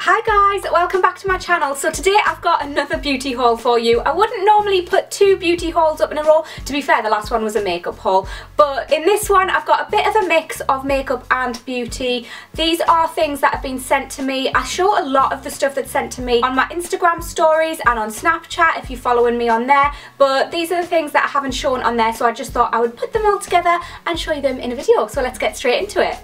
Hi guys, welcome back to my channel. So today I've got another beauty haul for you. I wouldn't normally put two beauty hauls up in a row. To be fair, the last one was a makeup haul. But in this one I've got a bit of a mix of makeup and beauty. These are things that have been sent to me. I show a lot of the stuff that's sent to me on my Instagram stories and on Snapchat if you're following me on there. But these are the things that I haven't shown on there, so I just thought I would put them all together and show you them in a video. So let's get straight into it.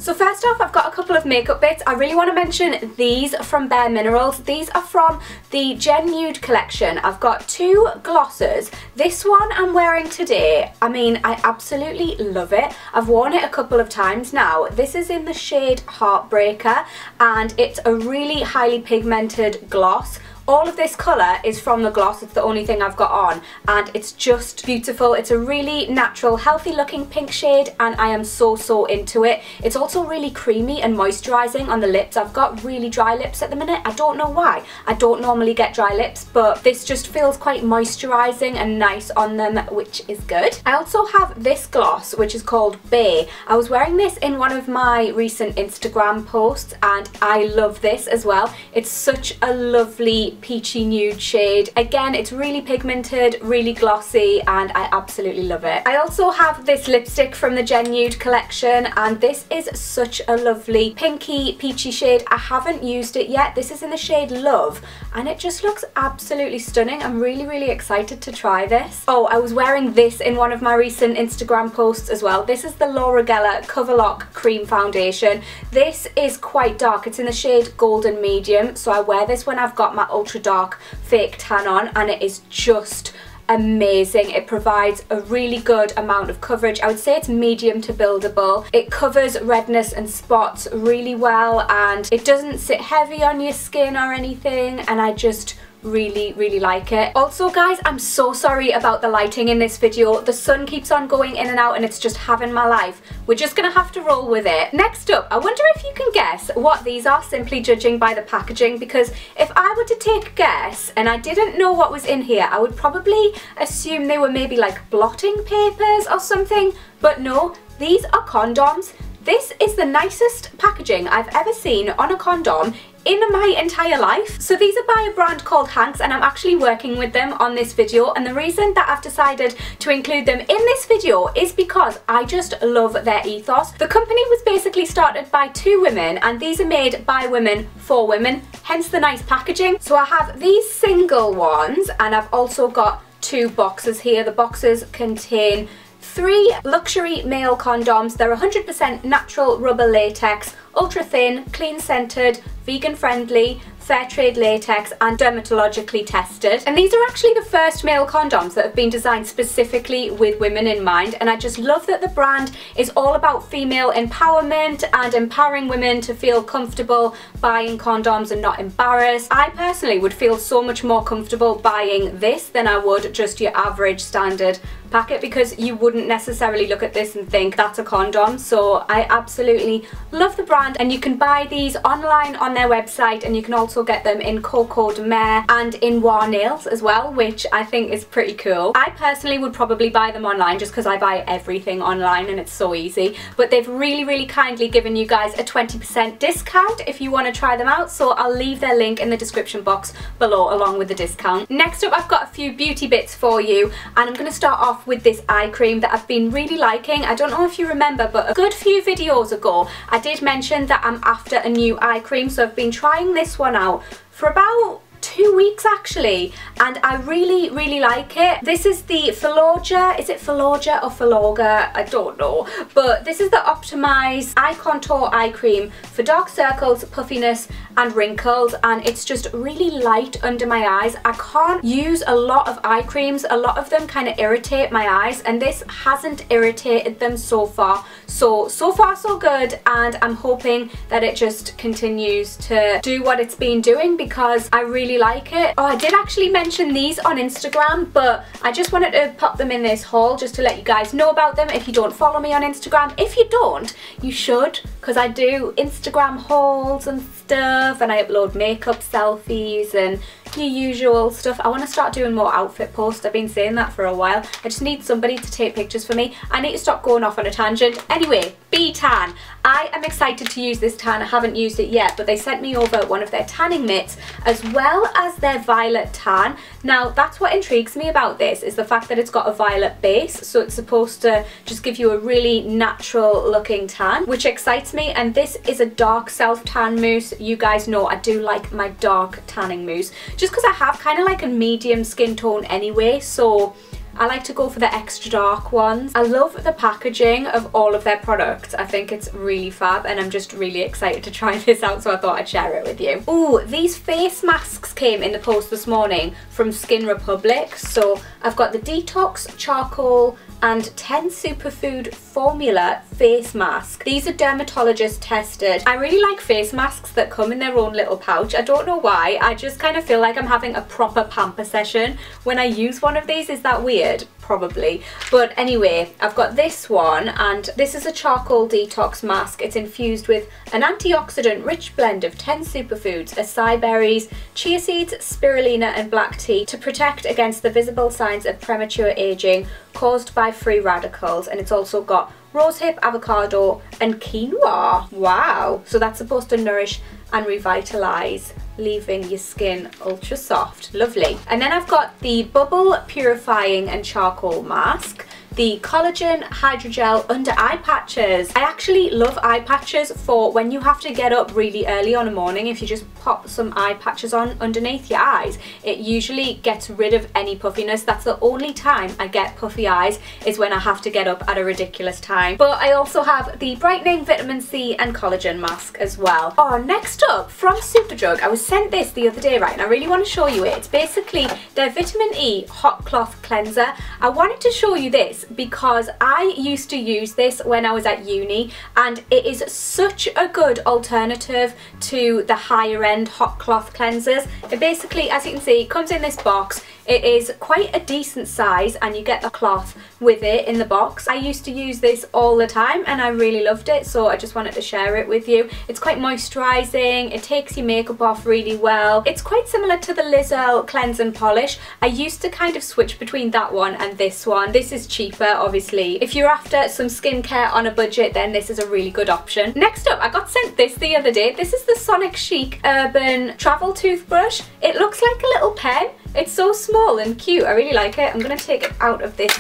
So first off, I've got a couple of makeup bits. I really want to mention these from BareMinerals. These are from the Gen Nude collection. I've got two glosses. This one I'm wearing today. I mean, I absolutely love it. I've worn it a couple of times now. This is in the shade Heartbreaker and it's a really highly pigmented gloss. All of this colour is from the gloss, it's the only thing I've got on, and it's just beautiful. It's a really natural, healthy looking pink shade and I am so into it. It's also really creamy and moisturising on the lips. I've got really dry lips at the minute. I don't know why. I don't normally get dry lips, but this just feels quite moisturising and nice on them, which is good. I also have this gloss, which is called Bay. I was wearing this in one of my recent Instagram posts and I love this as well. It's such a lovely peachy nude shade. Again, it's really pigmented, really glossy, and I absolutely love it. I also have this lipstick from the Gen Nude collection and this is such a lovely pinky peachy shade. I haven't used it yet. This is in the shade Love and it just looks absolutely stunning. I'm really excited to try this. Oh, I was wearing this in one of my recent Instagram posts as well. This is the Laura Geller Coverlock Cream Foundation. This is quite dark. It's in the shade Golden Medium, so I wear this when I've got my ultra dark fake tan on and it is just amazing. It provides a really good amount of coverage. I would say it's medium to buildable. It covers redness and spots really well and it doesn't sit heavy on your skin or anything, and I just really like it. Also guys, I'm so sorry about the lighting in this video. The sun keeps on going in and out and it's just having my life. We're just gonna have to roll with it. Next up, I wonder if you can guess what these are simply judging by the packaging, because if I were to take a guess and I didn't know what was in here, I would probably assume they were maybe like blotting papers or something, but no, these are condoms. This is the nicest packaging I've ever seen on a condom in my entire life. So these are by a brand called Hanx and I'm actually working with them on this video, and the reason that I've decided to include them in this video is because I just love their ethos. The company was basically started by two women and these are made by women for women, hence the nice packaging. So I have these single ones and I've also got two boxes here. The boxes contain 3 luxury male condoms. They're 100% natural rubber latex, ultra thin, clean scented, vegan friendly, fair trade latex and dermatologically tested. And these are actually the first male condoms that have been designed specifically with women in mind, and I just love that the brand is all about female empowerment and empowering women to feel comfortable buying condoms and not embarrassed. I personally would feel so much more comfortable buying this than I would just your average standard packet, because you wouldn't necessarily look at this and think that's a condom. So I absolutely love the brand, and you can buy these online on their website and you can also get them in Coco de Mer and in War Nails as well, which I think is pretty cool. I personally would probably buy them online just because I buy everything online and it's so easy, but they've really kindly given you guys a 20% discount if you want to try them out, so I'll leave their link in the description box below along with the discount. Next up, I've got a few beauty bits for you and I'm going to start off with this eye cream that I've been really liking. I don't know if you remember, but a good few videos ago I did mention that I'm after a new eye cream, so I've been trying this one out for about 2 weeks actually, and I really like it. This is the Filorga, is it Filorga or Filorga? I don't know, but this is the Optimize Eye Contour Eye Cream for dark circles, puffiness and wrinkles, and it's just really light under my eyes. I can't use a lot of eye creams. A lot of them kind of irritate my eyes and this hasn't irritated them so far. So far so good, and I'm hoping that it just continues to do what it's been doing because I really like it. Oh, I did actually mention these on Instagram, but I just wanted to pop them in this haul just to let you guys know about them if you don't follow me on Instagram. If you don't, you should, because I do Instagram hauls and stuff and I upload makeup selfies and your usual stuff. I want to start doing more outfit posts. I've been saying that for a while. I just need somebody to take pictures for me. I need to stop going off on a tangent. Anyway, B.Tan. I am excited to use this tan. I haven't used it yet, but they sent me over one of their tanning mitts as well as their violet tan. Now, that's what intrigues me about this, is the fact that it's got a violet base, so it's supposed to just give you a really natural looking tan, which excites me. And this is a dark self tan mousse. You guys know I do like my dark tanning mousse, just because I have kind of like a medium skin tone anyway, so I like to go for the extra dark ones. I love the packaging of all of their products. I think it's really fab, and I'm just really excited to try this out, so I thought I'd share it with you. Ooh, these face masks came in the post this morning from Skin Republic. So I've got the Detox Charcoal and 10 Superfood Formula face mask. These are dermatologist tested. I really like face masks that come in their own little pouch. I don't know why, I just kind of feel like I'm having a proper pamper session when I use one of these. Is that weird? Probably. But anyway, I've got this one, and this is a charcoal detox mask. It's infused with an antioxidant rich blend of 10 superfoods, acai berries, chia seeds, spirulina and black tea to protect against the visible signs of premature aging caused by free radicals. And it's also got rosehip, avocado and quinoa. Wow. So that's supposed to nourish and revitalize, leaving your skin ultra soft. Lovely. And then I've got the Bubble Purifying and Charcoal Mask, the Collagen Hydrogel Under Eye Patches. I actually love eye patches for when you have to get up really early on a morning. If you just pop some eye patches on underneath your eyes, it usually gets rid of any puffiness. That's the only time I get puffy eyes, is when I have to get up at a ridiculous time. But I also have the Brightening Vitamin C and Collagen Mask as well. Oh, next up, from Superdrug, I was sent this the other day, right, and I really want to show you it. It's basically their Vitamin E Hot Cloth Cleanser. I wanted to show you this because I used to use this when I was at uni, and it is such a good alternative to the higher end hot cloth cleansers. It basically, as you can see, comes in this box. It is quite a decent size, and you get the cloth with it in the box. I used to use this all the time and I really loved it, so I just wanted to share it with you. It's quite moisturising, it takes your makeup off really well. It's quite similar to the Lizel Cleanse and Polish. I used to kind of switch between that one and this one. This is cheaper, obviously. If you're after some skincare on a budget, then this is a really good option. Next up, I got sent this the other day. This is the Sonic Chic Urban Travel Toothbrush. It looks like a little pen. It's so small and cute. I really like it. I'm going to take it out of this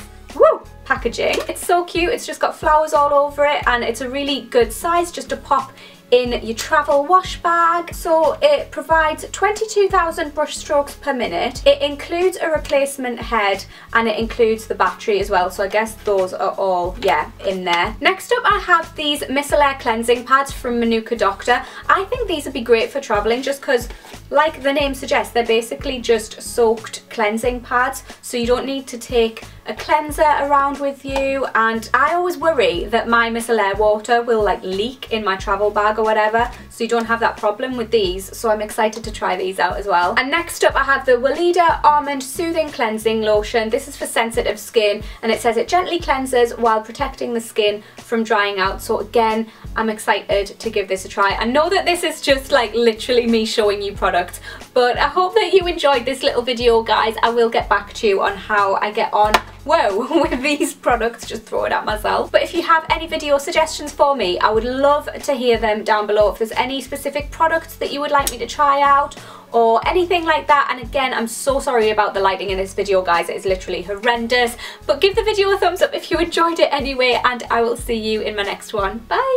packaging. It's so cute. It's just got flowers all over it, and it's a really good size just to pop in your travel wash bag. So it provides 22,000 brush strokes per minute. It includes a replacement head, and it includes the battery as well, so I guess those are all, yeah, in there. Next up, I have these micellar cleansing pads from Manuka Doctor. I think these would be great for traveling, just because, like the name suggests, they're basically just soaked cleansing pads, so you don't need to take a cleanser around with you. And I always worry that my micellar water will like leak in my travel bag or whatever, so you don't have that problem with these. So I'm excited to try these out as well. And next up, I have the Weleda Almond Soothing Cleansing Lotion. This is for sensitive skin, and it says it gently cleanses while protecting the skin from drying out. So again, I'm excited to give this a try. I know that this is just like literally me showing you products, but I hope that you enjoyed this little video, guys. I will get back to you on how I get on with these products, just throw it at myself. But if you have any video suggestions for me, I would love to hear them down below. If there's any specific products that you would like me to try out or anything like that. And again, I'm so sorry about the lighting in this video, guys. It is literally horrendous. But give the video a thumbs up if you enjoyed it anyway, and I will see you in my next one. Bye!